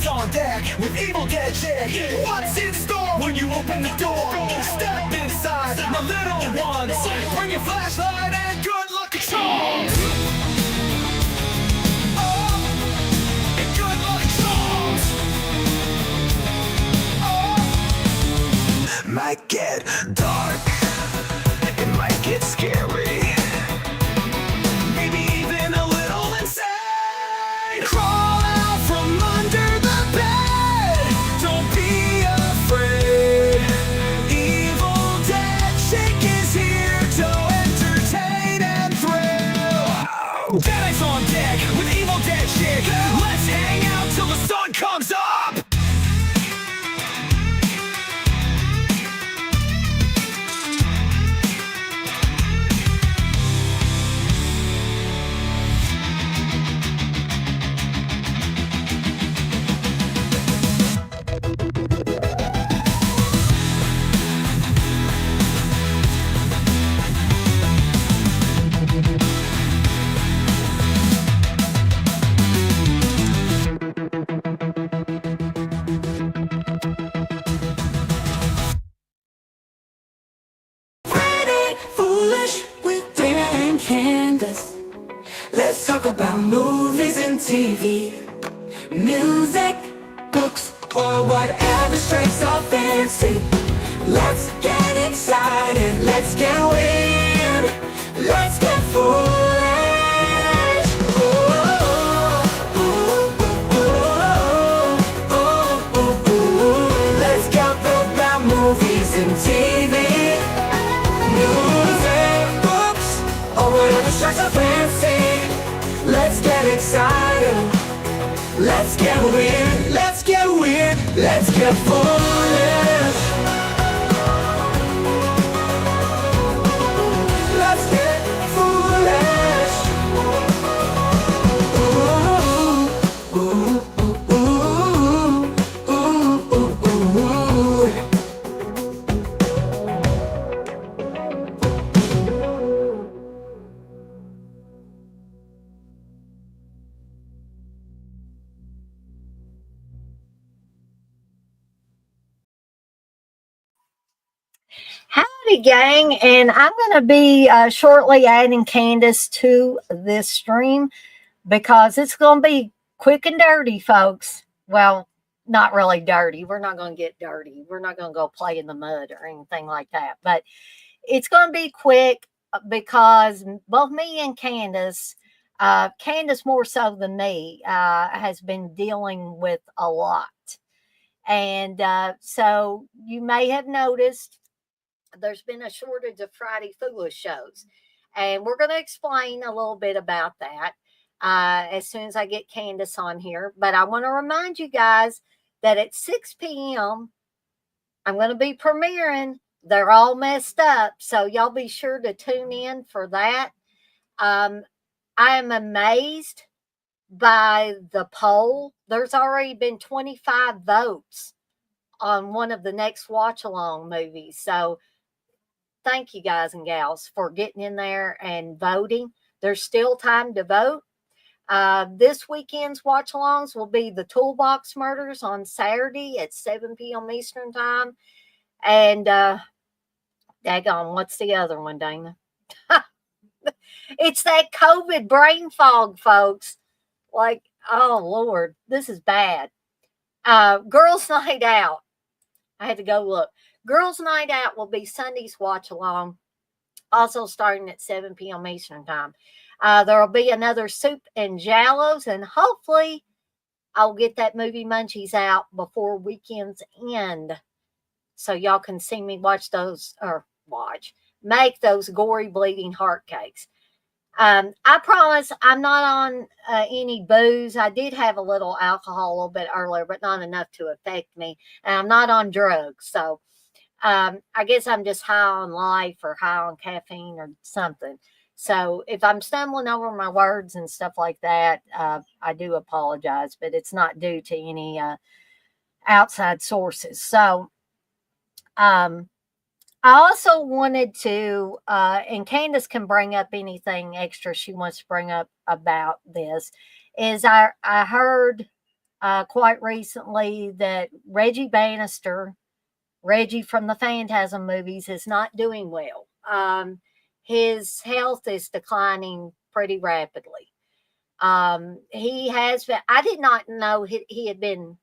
It's on deck with Evil Dead Chick. What's in store when you open the door? Step inside, my little ones. Bring your flashlight and good luck charms. Oh, and good luck charms. Oh. Might get dark. It might get scary. Maybe even a little insane. Crawl out from under the bed. Don't be afraid. Evil Dead Chick is here to entertain and thrill. Deadites on deck with Evil Dead Chick. Let's hang out till the sun comes up. Candice. Let's talk about movies and TV, music, books, or whatever strikes our fancy. Let's get excited, let's get weird, let's get foolish. Let's talk about movies and TV, music, books, or whatever strikes our fancy. Let's get excited, let's get weird, let's get weird, let's get foolish. Let's get foolish. Ooh, ooh, ooh, ooh, ooh, ooh, ooh. Howdy, gang, and I'm going to be shortly adding Candice to this stream because it's going to be quick and dirty, folks. Well, not really dirty. We're not going to get dirty. We're not going to go play in the mud or anything like that. But it's going to be quick because both me and Candice, Candice more so than me, has been dealing with a lot. And so you may have noticed there's been a shortage of Friday Foolish shows. And we're going to explain a little bit about that as soon as I get Candice on here. But I want to remind you guys that at 6 p.m., I'm going to be premiering They're All Messed Up. So y'all be sure to tune in for that. I am amazed by the poll. There's already been 25 votes on one of the next watch along movies. So thank you guys and gals for getting in there and voting. There's still time to vote. This weekend's watch alongs will be the Toolbox Murders on Saturday at 7 p.m. Eastern Time. And daggone, what's the other one, Dana? It's that COVID brain fog, folks. Like, oh, Lord, this is bad. Girls' Night Out. I had to go look. Girls' Night Out will be Sunday's watch along, also starting at 7 p.m. Eastern Time. There will be another Soup and Jallows, and hopefully I'll get that movie Munchies out before weekend's end so y'all can see me make those gory bleeding heart cakes. I promise I'm not on any booze. I did have a little alcohol a little bit earlier, but not enough to affect me. And I'm not on drugs. So I guess I'm just high on life or high on caffeine or something. So if I'm stumbling over my words and stuff like that, I do apologize, but it's not due to any outside sources. So I also wanted to, and Candice can bring up anything extra she wants to bring up about this, is I heard quite recently that Reggie Bannister, Reggie from the Phantasm movies, is not doing well. His health is declining pretty rapidly. He has been, I did not know he had been.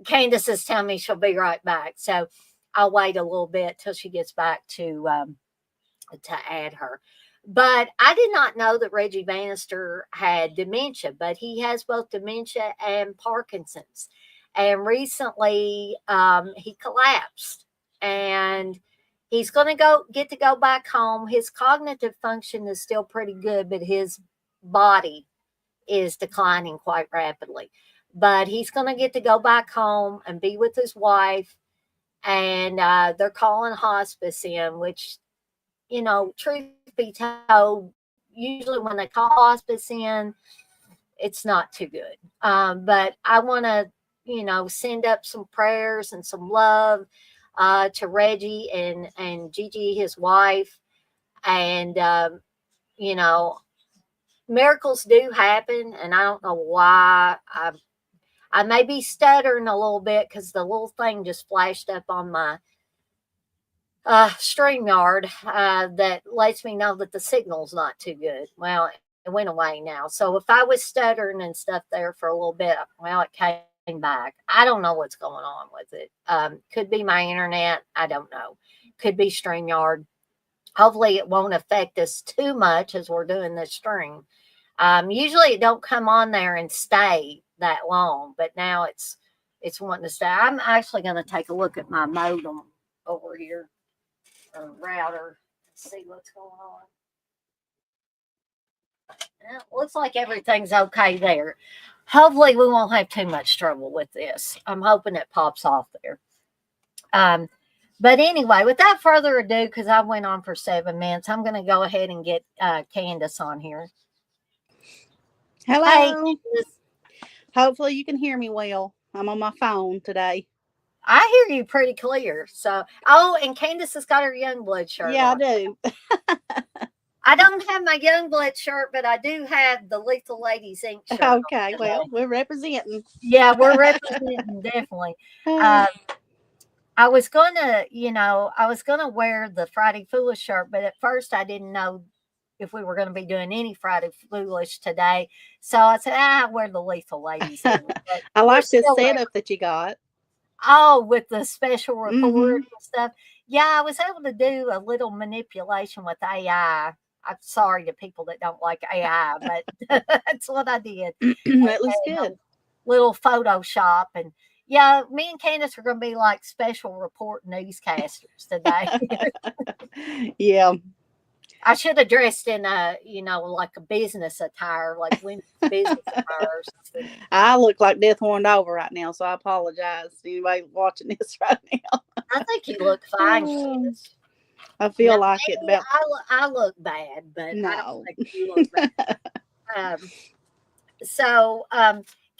Candace is telling me she'll be right back. So I'll wait a little bit till she gets back to add her. But I did not know that Reggie Bannister had dementia, but he has both dementia and Parkinson's. And recently, he collapsed, and he's going to get to go back home. His cognitive function is still pretty good, but his body is declining quite rapidly. But he's going to get to go back home and be with his wife, and they're calling hospice in, which, truth be told, usually when they call hospice in, it's not too good. But I want to, send up some prayers and some love to Reggie and Gigi, his wife. And, you know, miracles do happen. And I don't know why. I may be stuttering a little bit because the little thing just flashed up on my StreamYard that lets me know that the signal's not too good. Well, it went away now. So if I was stuttering and stuff there for a little bit, well, it came back. I don't know what's going on with it. Could be my internet. I don't know. Could be StreamYard. Hopefully it won't affect us too much as we're doing this stream. Usually it don't come on there and stay that long, but now it's wanting to stay. I'm actually going to take a look at my modem over here, router, and see what's going on. Looks like everything's okay there. Hopefully we won't have too much trouble with this. I'm hoping it pops off there. Um, but anyway, without further ado, because I went on for 7 minutes, I'm going to go ahead and get Candice on here. Hello. Hey, Candice. Hopefully you can hear me well. I'm on my phone today. I hear you pretty clear. So, oh, and Candice has got her Youngblood shirt Yeah, on. I do. I don't have my Youngblood shirt, but I do have the Lethal Ladies Inc. shirt. Okay, well, we're representing. Yeah, we're representing definitely. I was gonna, I was gonna wear the Friday Foolish shirt, but at first I didn't know if we were going to be doing any Friday Foolish today. So I said, I'll wear the Lethal Ladies. I like this setup that you got. Oh, with the special report and Mm-hmm. stuff. Yeah, I was able to do a little manipulation with AI. I'm sorry to people that don't like AI, but that's what I did. That looks And good. little Photoshop. And yeah, me and Candace are going to be like special report newscasters today. Yeah. I should have dressed in like a business attire, like women's business attire or something. I look like death warned over right now, so I apologize to anybody watching this right now. I think you look fine, Candace. I feel Now, like it maybe about I look bad, but I don't no. think you look bad. So,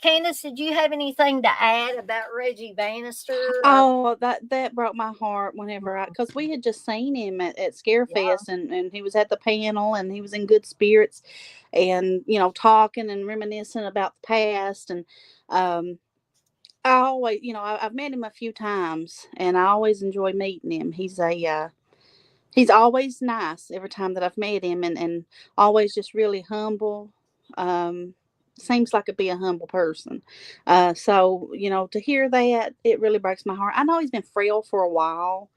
Candace, did you have anything to add about Reggie Bannister? Oh, that broke my heart whenever because we had just seen him at Scarefest and he was at the panel and he was in good spirits and talking and reminiscing about the past and I always I've met him a few times and I always enjoy meeting him. He's always nice every time that I've met him and always just really humble. Seems like be a humble person. So, to hear that, it really breaks my heart. I know he's been frail for a while.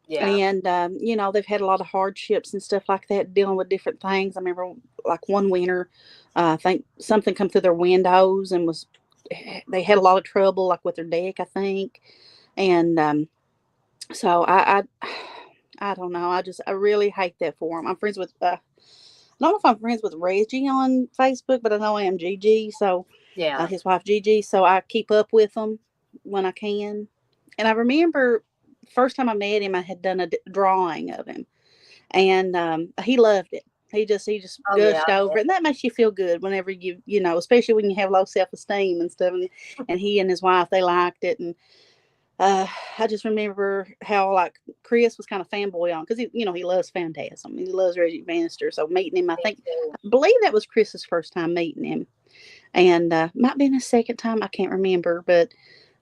Yeah. And, they've had a lot of hardships and stuff like that, dealing with different things. I remember like one winter, I think something come through their windows and they had a lot of trouble like with their deck, I think. And, so I don't know. I really hate that for him. I'm friends with, I don't know if I'm friends with Reggie on Facebook, but I know I am Gigi. So, Yeah. his wife Gigi. So I keep up with them when I can. And I remember first time I met him, I had done a drawing of him, and he loved it. He just gushed over it, and that makes you feel good whenever especially when you have low self esteem and stuff. And he and his wife, they liked it, and I just remember how like Chris was kind of fanboy on because he loves Phantasm. He loves Reggie Bannister. So meeting him, Me too. I believe that was Chris's first time meeting him, and might be his second time. I can't remember, but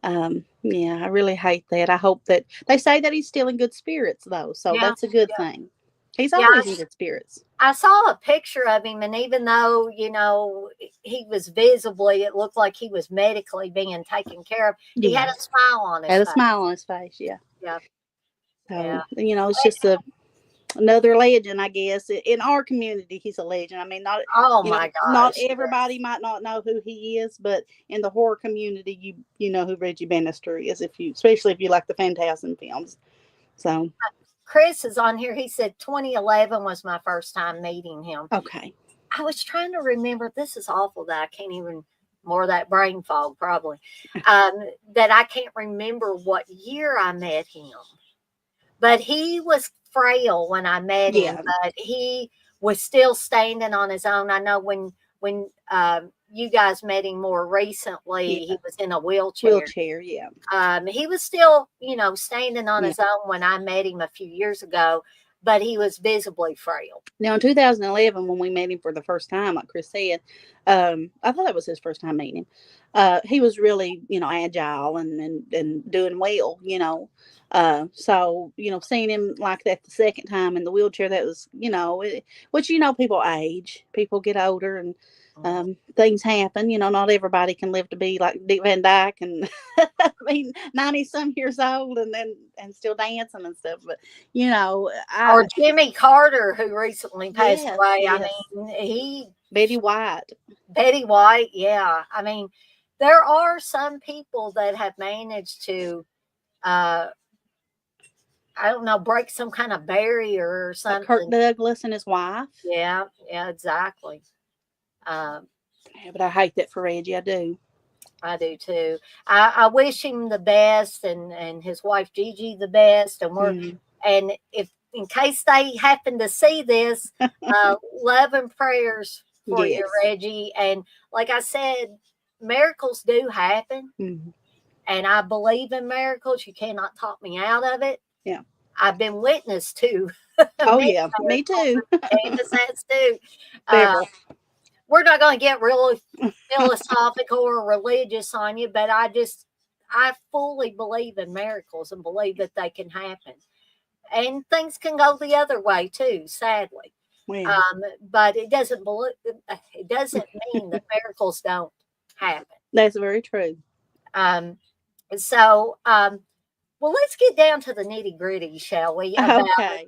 yeah, I really hate that. I hope that they say that he's still in good spirits though, so Yeah. that's a good thing. He's Yeah. always in good spirits. I saw a picture of him, and even though, he was visibly, it looked like he was medically being taken care of, he had a Yes, smile on his had a face. smile on his face. Yeah. Yeah. Yeah. So it's just another legend, I guess. In our community, he's a legend. I mean, Oh my not gosh. everybody might not know who he is, but in the horror community, you know who Reggie Bannister is, especially if you like the Phantasm films. So Chris is on here. He said 2011 was my first time meeting him. okay, I was trying to remember. This is awful that I can't even, more of that brain fog probably, that I can't remember what year I met him. But he was frail when I met him, yeah, but he was still standing on his own. I know when you guys met him more recently, yeah, he was in a wheelchair. wheelchair, yeah, He was still, standing on yeah. his own when I met him a few years ago, but he was visibly frail. Now in 2011, when we met him for the first time, like Chris said, I thought that was his first time meeting him. He was really, agile and doing well, So seeing him like that the second time in the wheelchair, that was, which people age, people get older, and Mhm. things happen. Not everybody can live to be like Dick Van Dyke and I mean 90 some years old and still dancing and stuff. But I Or Jimmy Carter, who recently passed yes, away. I yes. mean, Betty White. Betty White, yeah. I mean, there are some people that have managed to, uh, I don't know, break some kind of barrier or Kirk something. Douglas and his wife. Yeah, yeah, exactly. Um, Yeah, but I hate that for Reggie. I do. I do too. I wish him the best, and his wife Gigi the best, Mm, and if in case they happen to see this, love and prayers for you, yes. Reggie. And like I said, miracles do happen, Mm, and I believe in miracles. You cannot talk me out of it. yeah. I've been witness to Oh many yeah. Me miracles, too. and Candace has too. Uh, Several. we're not going to get really philosophical or religious on you, but I fully believe in miracles and believe that they can happen. And things can go the other way too, sadly. Well, But it doesn't mean that miracles don't happen. that's very true. Um, so, well, let's get down to the nitty gritty, shall we? About Okay.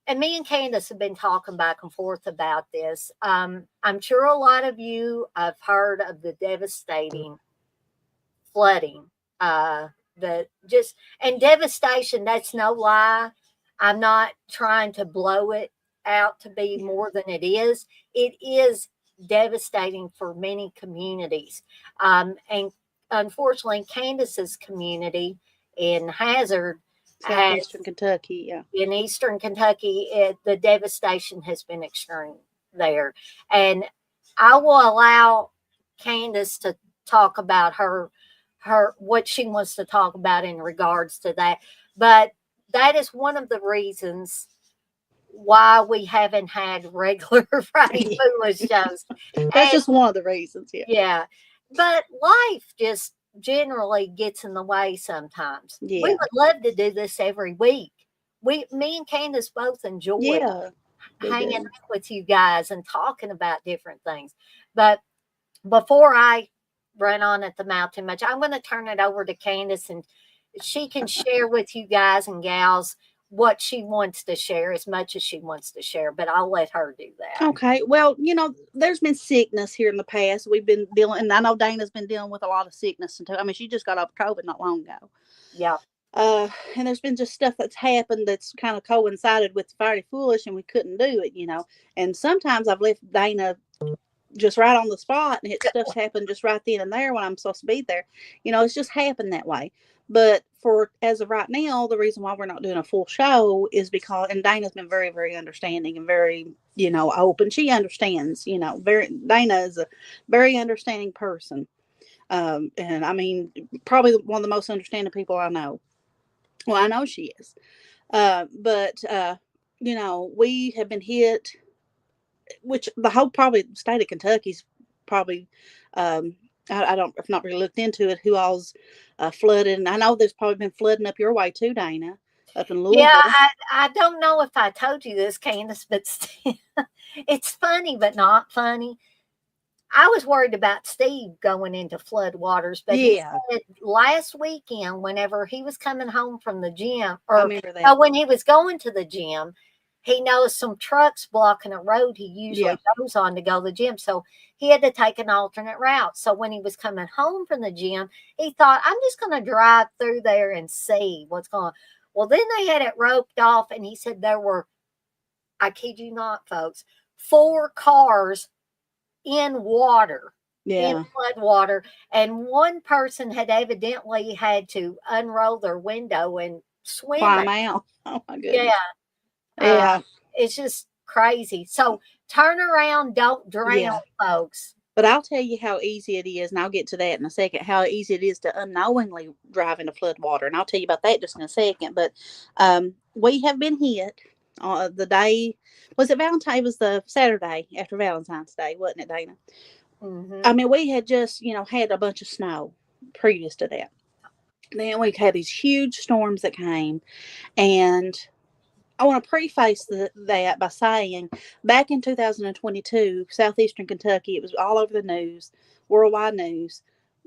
and me and Candace have been talking back and forth about this. I'm sure a lot of you have heard of the devastating flooding. The just and devastation. That's no lie. I'm not trying to blow it out to be more than it is. It is devastating for many communities, and unfortunately, Candace's community in Hazard has Southeastern Kentucky. Yeah. in eastern Kentucky, the devastation has been extreme there. And I will allow Candace to talk about her what she wants to talk about in regards to that. But that is one of the reasons why we haven't had regular Friday Yeah. Foolish shows. That's And just one of the reasons. Yeah. yeah, but life just generally gets in the way sometimes. We Yeah. would love to do this every week. Me and Candace both enjoy Yeah. We hanging do. out with you guys and talking about different things. But before I run on at the mouth too much, I'm going to turn it over to Candace, and she can share with you guys and gals what she wants to share as much as she wants to share. But I'll let her do that. Okay. Well, there's been sickness here in the past. We've been dealing, and I know Dana's been dealing with a lot of sickness. And I mean, she just got over COVID not long ago. Yeah. And there's been just stuff that's happened that's kind of coincided with Friday Foolish, and we couldn't do it. And sometimes I've left Dana just right on the spot, and stuff's happened just right then and there when I'm supposed to be there. It's just happened that way. But for as of right now, the reason why we're not doing a full show is because, and Dana's been very, very understanding and very, open. She understands, very, Dana is a very understanding person. And I mean, probably one of the most understanding people I know. Well, I know she is. But we have been hit, which the whole probably state of Kentucky's probably. Um, I don't, I've not really looked into it. Who all's flooded? And I know there's probably been flooding up your way too, Dana, up in Yeah, Louisville. I don't know if I told you this, Candace, but it's funny, but not funny. I was worried about Steve going into flood waters, but he Yeah, said last weekend, whenever he was coming home from the gym, I or remember that. when he was going to the gym, he knows some trucks blocking a road he Yeah, usually goes on to go to the gym. So he had to take an alternate route. So when he was coming home from the gym, he thought, I'm just going to drive through there and see what's going on. Well, then they had it roped off, and he said there were, I kid you not, folks, 4 cars in water, in yeah. flood water, and one person had evidently had to unroll their window and swim Climb it. out. Oh my Yeah, goodness. uh, Yeah, it's just crazy. So turn around, don't drown, yeah. folks. But I'll tell you how easy it is, and I'll get to that in a second. How easy it is to unknowingly drive into flood water, and I'll tell you about that just in a second. But we have been hit the day. Was it Valentine? It was the Saturday after Valentine's Day, wasn't it, Dana? Hmm. I mean, we had just had a bunch of snow previous to that. Then we had these huge storms that came, and I want to preface that by saying back in 2022, southeastern Kentucky, it was all over the news, worldwide news.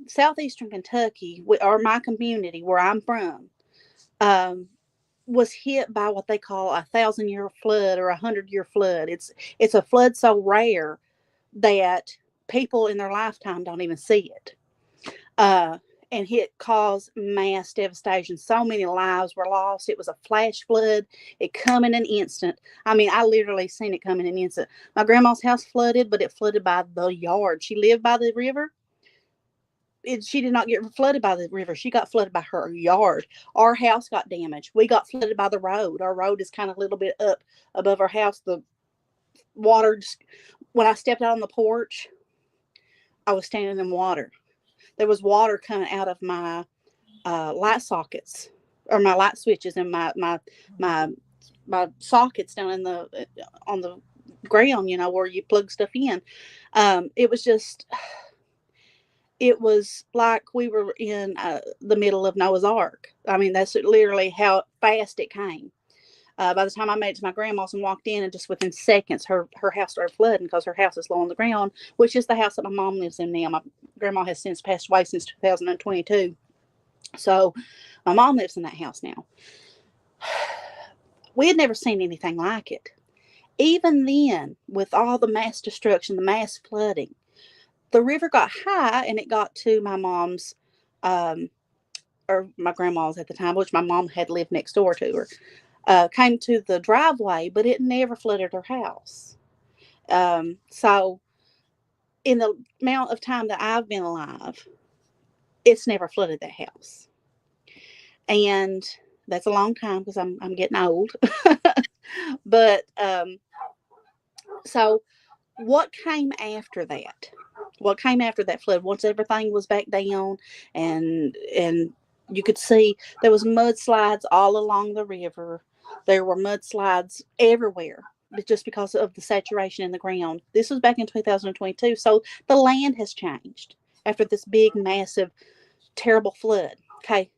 Southeastern Kentucky, or my community where I'm from, um, was hit by what they call a 1,000-year flood or 100-year flood. It's a flood so rare that people in their lifetime don't even see it. Uh, and it caused mass devastation. So many lives were lost. It was a flash flood. It come in an instant. I mean, I literally seen it come in an instant. My grandma's house flooded, but it flooded by the yard. She lived by the river. She did not get flooded by the river. She got flooded by her yard. Our house got damaged. We got flooded by the road. Our road is kind of a little bit up above our house. The water, when I stepped out on the porch, I was standing in water. There was water coming out of my light sockets or my light switches and my my sockets down in the on the ground, where you plug stuff in. It was just, it was like we were in the middle of Noah's Ark. I mean, that's literally how fast it came. By the time I made it to my grandma's and walked in, and just within seconds, her house started flooding because her house is low on the ground, which is the house that my mom lives in now. My grandma has since passed away since 2022. So my mom lives in that house now. We had never seen anything like it. Even then, with all the mass destruction, the mass flooding, the river got high and it got to my mom's, or my grandma's at the time, which my mom had lived next door to her, came to the driveway, but it never flooded her house. So, in the amount of time that I've been alive, it's never flooded that house. And that's a long time because I'm getting old. But so what came after that? What came after that flood? Once everything was back down, and you could see there was mudslides all along the river. There were mudslides everywhere, just because of the saturation in the ground. This was back in 2022, so the land has changed after this big, massive, terrible flood. Okay,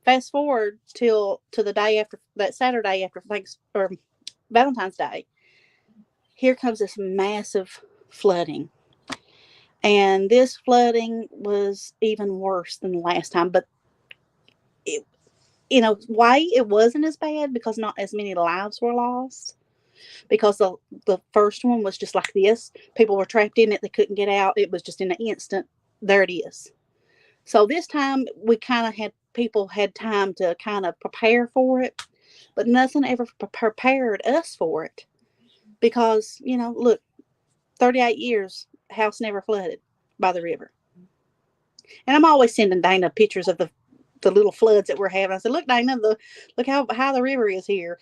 fast forward to the day after that Saturday after thanks or Valentine's Day. Here comes this massive flooding. And this flooding was even worse than the last time, but it, in a way, it wasn't as bad because not as many lives were lost. Because the first one was just like this, people were trapped in it, they couldn't get out. It was just in an instant. There it is. So this time we kind of had people had time to kind of prepare for it, but nothing ever prepared us for it because look, 38 years, house never flooded by the river. And I'm always sending Dana pictures of the little floods that we're having. I said, look, Dana, look how high the river is here.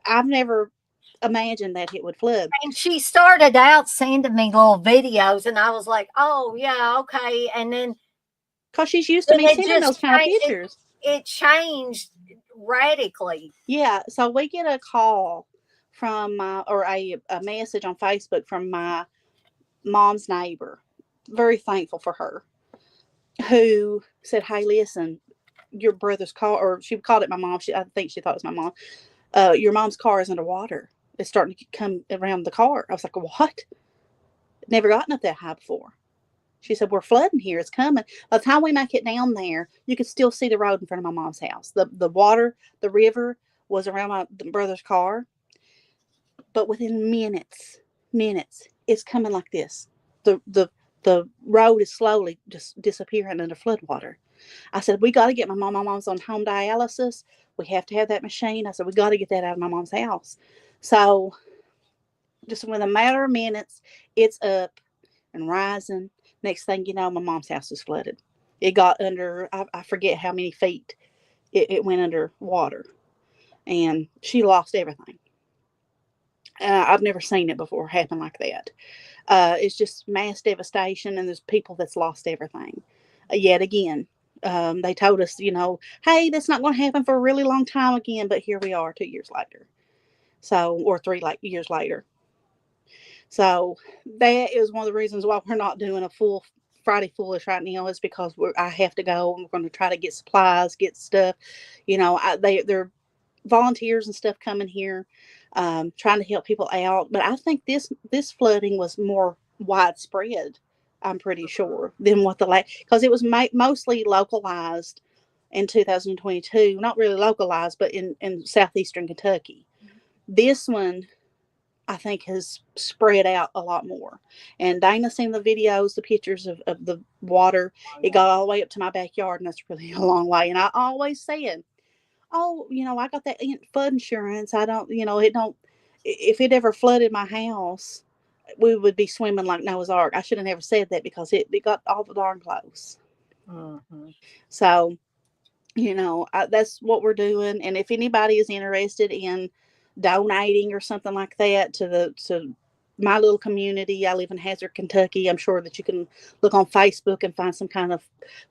I've never imagine that it would flood. And she started out sending me little videos, and I was like, "Oh yeah, okay." And Because she's used to me it sending those just kind of changed. pictures. It changed radically. Yeah. So we get a call from or a message on Facebook from my mom's neighbor. Very thankful for her. Who said, "Hey, listen, your brother's car," or she called it my mom. I think she thought it was my mom. Your mom's car is underwater. It's starting to come around the car. I was like, "What?" Never gotten up that high before. She said, "We're flooding here. It's coming." By the time we make it down there, you could still see the road in front of my mom's house. The water, the river was around my brother's car. But within minutes, it's coming like this. The road is slowly just disappearing under floodwater. I said, "We got to get my mom. My mom's on home dialysis. We have to have that machine." I said, "We got to get that out of my mom's house." So just within a matter of minutes, it's up and rising. Next thing you know, my mom's house is flooded. It got under, I forget how many feet it went under water. And she lost everything. I've never seen it before happen like that. It's just mass devastation, and there's people that's lost everything. Yet again, they told us, hey, that's not going to happen for a really long time again. But here we are 2 years later. So, or years later. So that is one of the reasons why we're not doing a full Friday Foolish right now, is because I have to go, and we're going to try to get supplies, get stuff. They're volunteers and stuff coming here, trying to help people out. But I think this flooding was more widespread, I'm pretty sure, than what because it was mostly localized in 2022. Not really localized, but in southeastern Kentucky. This one, I think, has spread out a lot more. And Dana seen the videos, the pictures of the water. It got all the way up to my backyard, and that's really a long way. And I always said, "Oh, I got that flood insurance. I don't, it don't, if it ever flooded my house, we would be swimming like Noah's Ark." I should have never said that, because it got all the darn close. Mm-hmm. So, that's what we're doing. And if anybody is interested in donating or something like that to my little community, I live in Hazard, Kentucky. I'm sure that you can look on Facebook and find some kind of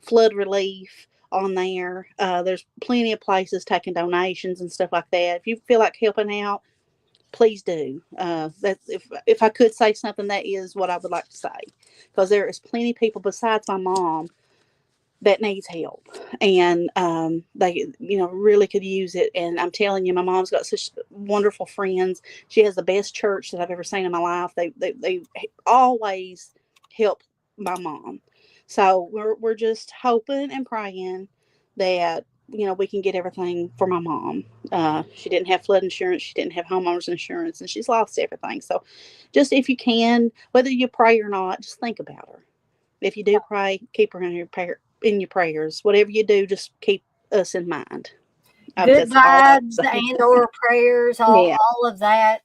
flood relief on there. There's plenty of places taking donations and stuff like that. If you feel like helping out, please do. That's if I could say something, that is what I would like to say, because there is plenty of people besides my mom that needs help, and they really could use it. And I'm telling you, my mom's got such wonderful friends. She has the best church that I've ever seen in my life. They always help my mom. So we're just hoping and praying that we can get everything for my mom. She didn't have flood insurance, she didn't have homeowners insurance, and she's lost everything. So just, if you can, whether you pray or not, just think about her. If you do pray, keep her in your prayers. Whatever you do, just keep us in mind. Good That's all I vibes say. and or prayers, Yeah. all of that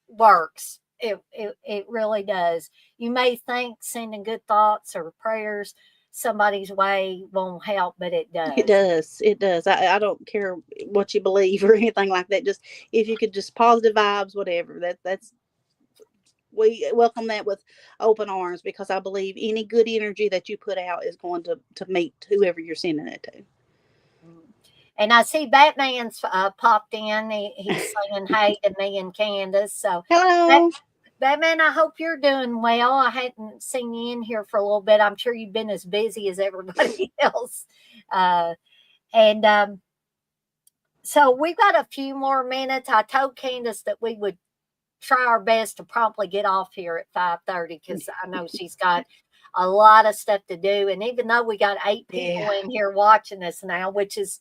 works. It really does. You may think sending good thoughts or prayers somebody's way won't help, but it does. It does. It does. I don't care what you believe or anything like that. Just, if you could, just positive vibes, whatever. That's we welcome that with open arms, because I believe any good energy that you put out is going to meet whoever you're sending it to. And I see Batman's popped in. He's saying hey to me and Candice. So Hello. Batman, I hope you're doing well. I hadn't seen you in here for a little bit. I'm sure you've been as busy as everybody else. And so we've got a few more minutes. I told Candice that we would try our best to promptly get off here at 5:30, because I know she's got a lot of stuff to do. And even though we got 8 people in here watching us now, which is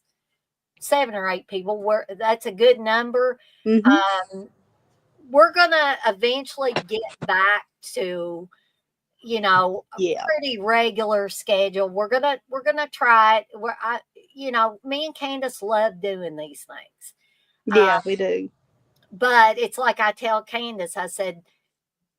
7 or 8 people, that's a good number. Mm-hmm. We're gonna eventually get back to a pretty regular schedule. We're gonna try it. Me and Candice love doing these things. Yeah, we do. But it's like I tell Candice, I said,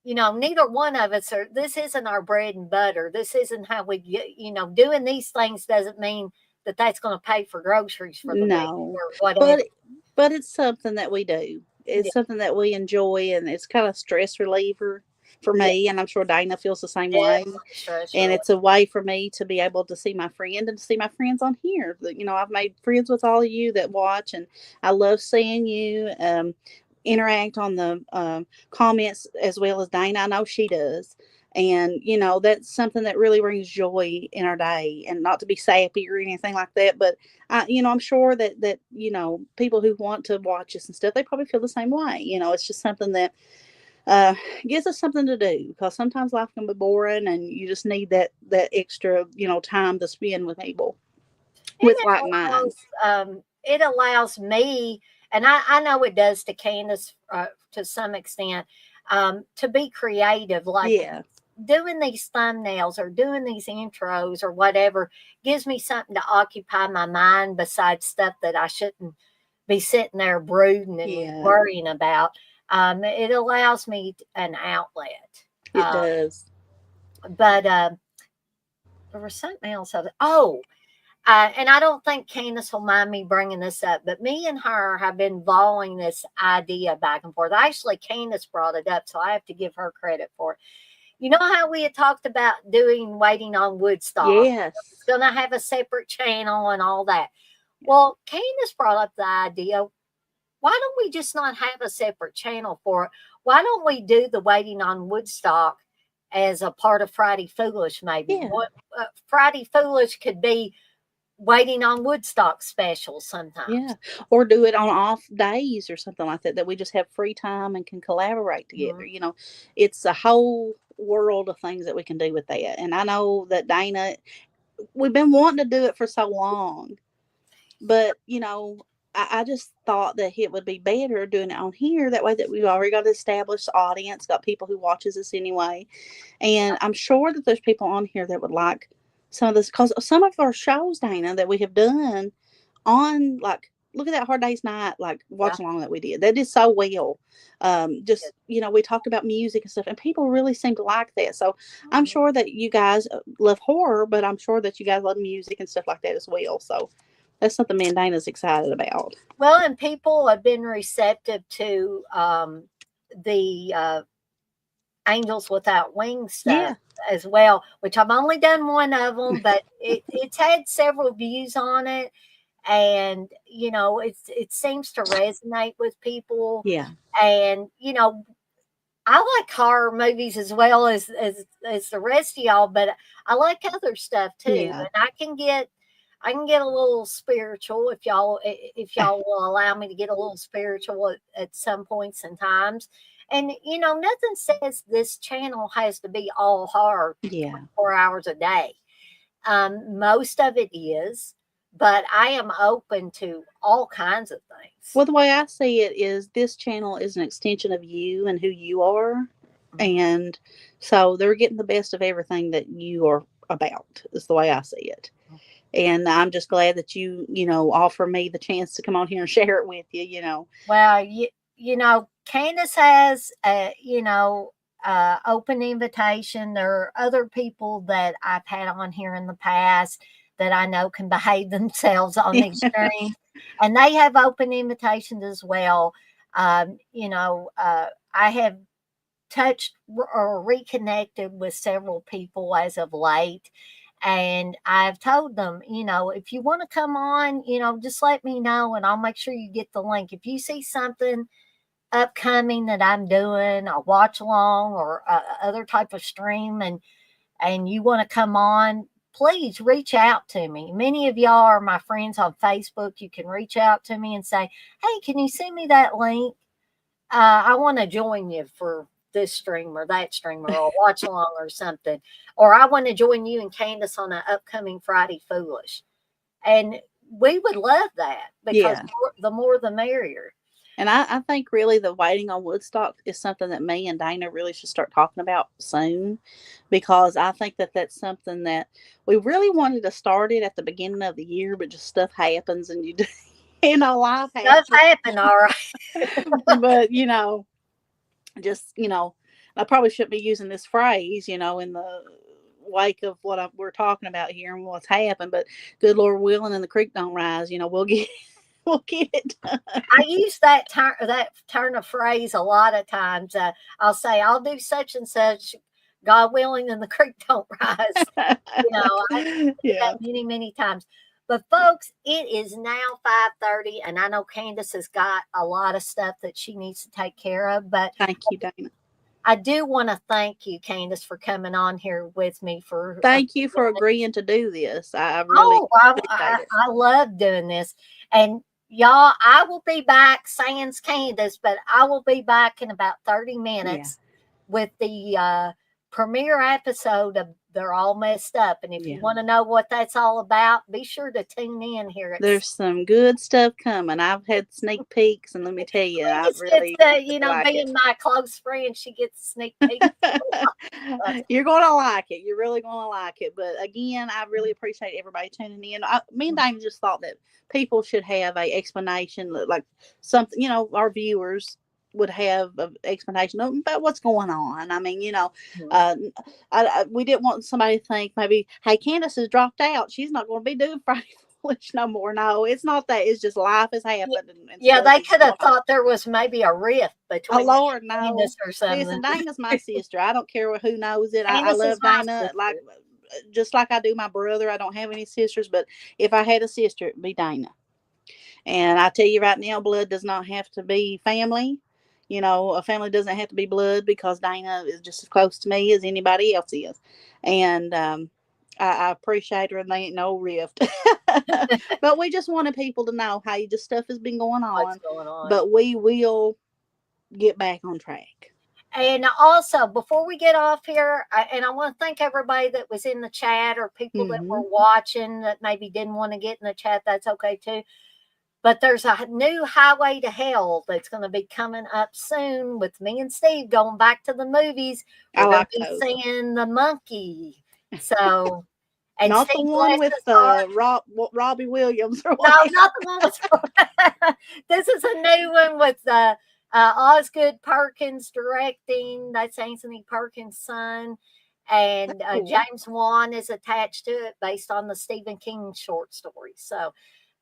neither one of us this isn't our bread and butter. This isn't how we get, doing these things doesn't mean that that's going to pay for groceries for the week or whatever. But it's something that we do. it's something that we enjoy, and it's kind of stress reliever for Yeah, me, and I'm sure Dana feels the same way. definitely stress And relief. it's a way for me to be able to see my friend and to see my friends on here. I've made friends with all of you that watch, and I love seeing you interact on the comments as well as Dana. I know she does. And that's something that really brings joy in our day, and not to be sappy or anything like that, but I'm sure that people who want to watch us and stuff, they probably feel the same way. It's just something that uh, gives us something to do, because sometimes life can be boring, and you just need that extra time to spend with people And with like minds. it allows me, and I know it does to Candace to some extent, to be creative. Like Yeah, doing these thumbnails or doing these intros or whatever gives me something to occupy my mind besides stuff that I shouldn't be sitting there brooding and yeah, worrying about. It allows me an outlet. it does. But there was something else. And I don't think Candace will mind me bringing this up, but me and her have been volleying this idea back and forth. Actually, Candace brought it up, so I have to give her credit for it. You know how we had talked about doing Waiting on Woodstock? It's Yes. going to have a separate channel and all that. Well, Candace brought up the idea, why don't we just not have a separate channel for it? Why don't we do the Waiting on Woodstock as a part of Friday Foolish, maybe? Yeah. What Friday Foolish could be Waiting on Woodstock special sometimes. Yeah. Or do it on off days or something like that, that we just have free time and can collaborate together. Mhm. It's a whole world of things that we can do with that. And I know that Dana, we've been wanting to do it for so long, but I just thought that it would be better doing it on here. That way that we've already got an established audience, got people who watches us anyway. And I'm sure that there's people on here that would like some of this, because some of our shows, Dana, that we have done on, like, look at that Hard Day's Night, like, Yeah. watch along that we did so well. Just we talked about music and stuff, and people really seem to like that. So I'm Mhm. sure that you guys love horror, but I'm sure that you guys love music and stuff like that as well. So that's something me and Dana's excited about. Well, and people have been receptive to the Angels Without Wings stuff Yeah, as well, which I've only done one of them, but it's had several views on it, and it seems to resonate with people, yeah, and I like horror movies as well as the rest of y'all, but I like other stuff too, yeah. and I can get a little spiritual if y'all will allow me to get a little spiritual at some points and times. And nothing says this channel has to be all horror Yeah. 24 hours a day. Most of it is, but I am open to all kinds of things. Well, the way I see it is, this channel is an extension of you and who you are. Mhm. And so they're getting the best of everything that you are about, is the way I see it. And I'm just glad that you offer me the chance to come on here and share it with you. Well, Candace has, open invitation. There are other people that I've had on here in the past that I know can behave themselves on these streams, and they have open invitations as well. I have touched or reconnected with several people as of late. And I've told them, if you want to come on, just let me know and I'll make sure you get the link. If you see something upcoming that I'm doing, a watch along or other type of stream, and you want to come on, please reach out to me. Many of y'all are my friends on Facebook. You can reach out to me and say, hey, can you send me that link? I want to join you for this stream or that stream or a watch along or something. Or I want to join you and Candace on an upcoming Friday Foolish. And we would love that because Yeah. the more the merrier. And I think really the waiting on Woodstock is something that me and Dana really should start talking about soon, because I think that that's something that we really wanted to start it at the beginning of the year, but just stuff happens, and life Does happens. happen, all right. But just I probably shouldn't be using this phrase in the wake of we're talking about here and what's happened, but good Lord willing and the creek don't rise, we'll get we'll get it done. I use that turn of phrase a lot of times. I'll say I'll do such and such, God willing, and the creek don't rise. I do Yeah. that many, many times. But folks, it is now 5:30, and I know Candace has got a lot of stuff that she needs to take care of. But Thank you, Dana. I do want to thank you, Candace, for coming on here with me for. Thank you for agreeing to do this. I really Oh, I, appreciate it. I love doing this, and y'all, I will be back. Sans Candace, but I will be back in about 30 minutes with the premiere episode of They're All Messed Up. And if you want to know what that's all about, be sure to tune in here. There's some good stuff coming. I've had sneak peeks, and let me tell you, I really like being it. my close friend, she gets a sneak peek. You're going to like it. You're really going to like it. But again, I really appreciate everybody tuning in. Me and Dana just thought that people should have a explanation, like something, our viewers would have an explanation about what's going on. I mean, we didn't want somebody to think maybe, hey, Candace has dropped out. She's not going to be doing Friday Foolish no more. No, it's not that. It's just life has happened. And they could have thought there was maybe a rift between Lord, no. Candace or something. Listen, Dana's my sister. I don't care who knows it. I love Dana just like I do my brother. I don't have any sisters, but if I had a sister, it'd be Dana. And I tell you right now, blood does not have to be family. A family doesn't have to be blood, because Dana is just as close to me as anybody else is. And I appreciate her, and they ain't no rift. But we just wanted people to know, hey, this stuff has been going on. What's going on? But we will get back on track. And also, before we get off here, I want to thank everybody that was in the chat, or people that were watching that maybe didn't want to get in the chat. That's okay too. But there's a new Highway to Hell that's going to be coming up soon with me and Steve going back to the movies. We're going to be seeing The Monkey. So, and not Steve, the one with Robbie Williams. No, not the one with. This is a new one with Osgood Perkins directing. That's Anthony Perkins' son. And James Wan is attached to it, based on the Stephen King short story. So,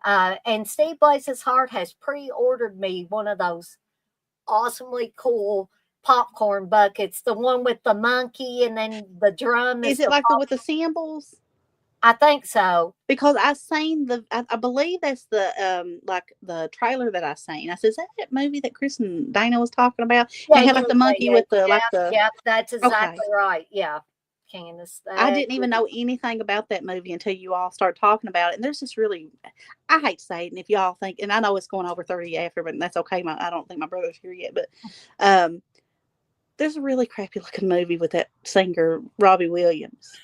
and Steve Bless His Heart has pre-ordered me one of those awesomely cool popcorn buckets, the one with the monkey and then the drum. Is it like with the cymbals? I think so. Because I seen I believe that's the like the trailer that I seen. I said, is that movie that Chris and Dana was talking about? Yeah, had like the monkey with the Yeah, that's exactly right. Yeah. Candace, I didn't even know anything about that movie until you all start talking about it. And there's this really, I hate to say it, and if y'all think, and I know it's going over 30 after, but that's okay. I don't think my brother's here yet, but there's a really crappy looking movie with that singer Robbie Williams.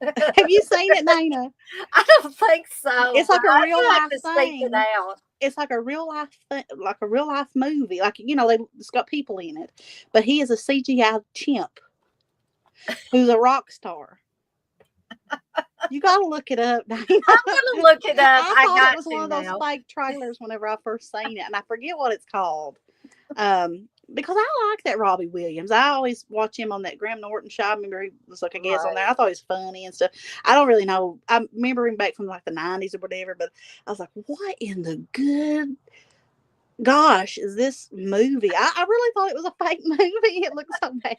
Have you seen it, Dana? I don't think so. It's like a real life thing. It's like a real life movie. Like, it's got people in it, but he is a CGI chimp who's a rock star. You gotta look it up, Dana. I'm gonna look it up. I thought it was one of those fake trailers whenever I first seen it, and I forget what it's called. Because I like that Robbie Williams. I always watch him on that Graham Norton show. I remember he was like a guest on there. I thought he was funny and stuff. I don't really know. I remember him back from like the 90s or whatever, but I was like, what in the good gosh is this movie? I really thought it was a fake movie. It looked so bad.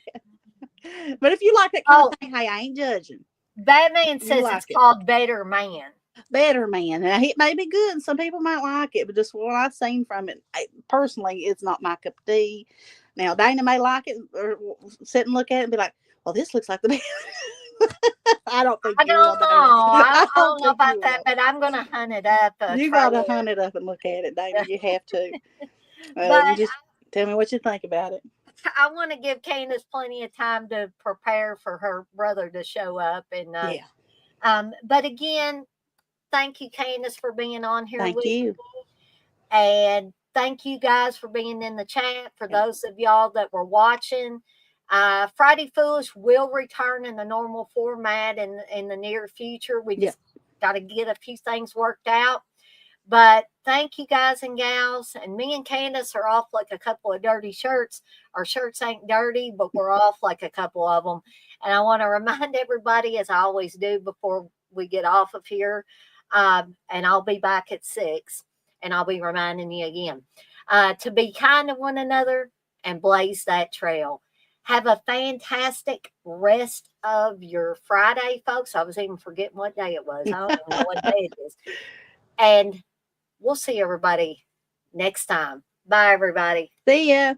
But if you like that kind of thing, hey, I ain't judging. Batman says it's called Better Man. Better Man. Now, it may be good, and some people might like it, but just what I've seen from it, personally, it's not my cup of tea. Now, Dana may like it, or sit and look at it and be like, well, this looks like the best. I don't think I don't know. I don't know about that, but I'm going to hunt it up. You got to hunt it up and look at it, Dana. You have to. Just tell me what you think about it. I want to give Candace plenty of time to prepare for her brother to show up. And but again, thank you, Candace, for being on here with me. And thank you guys for being in the chat. For those of y'all that were watching, Friday Foolish will return in the normal format in the near future. We just got to get a few things worked out. But thank you, guys and gals. And me and Candace are off like a couple of dirty shirts. Our shirts ain't dirty, but we're off like a couple of them. And I want to remind everybody, as I always do before we get off of here, and I'll be back at 6. And I'll be reminding you again to be kind to one another and blaze that trail. Have a fantastic rest of your Friday, folks. I was even forgetting what day it was. I don't even know what day it is. And we'll see everybody next time. Bye, everybody. See ya.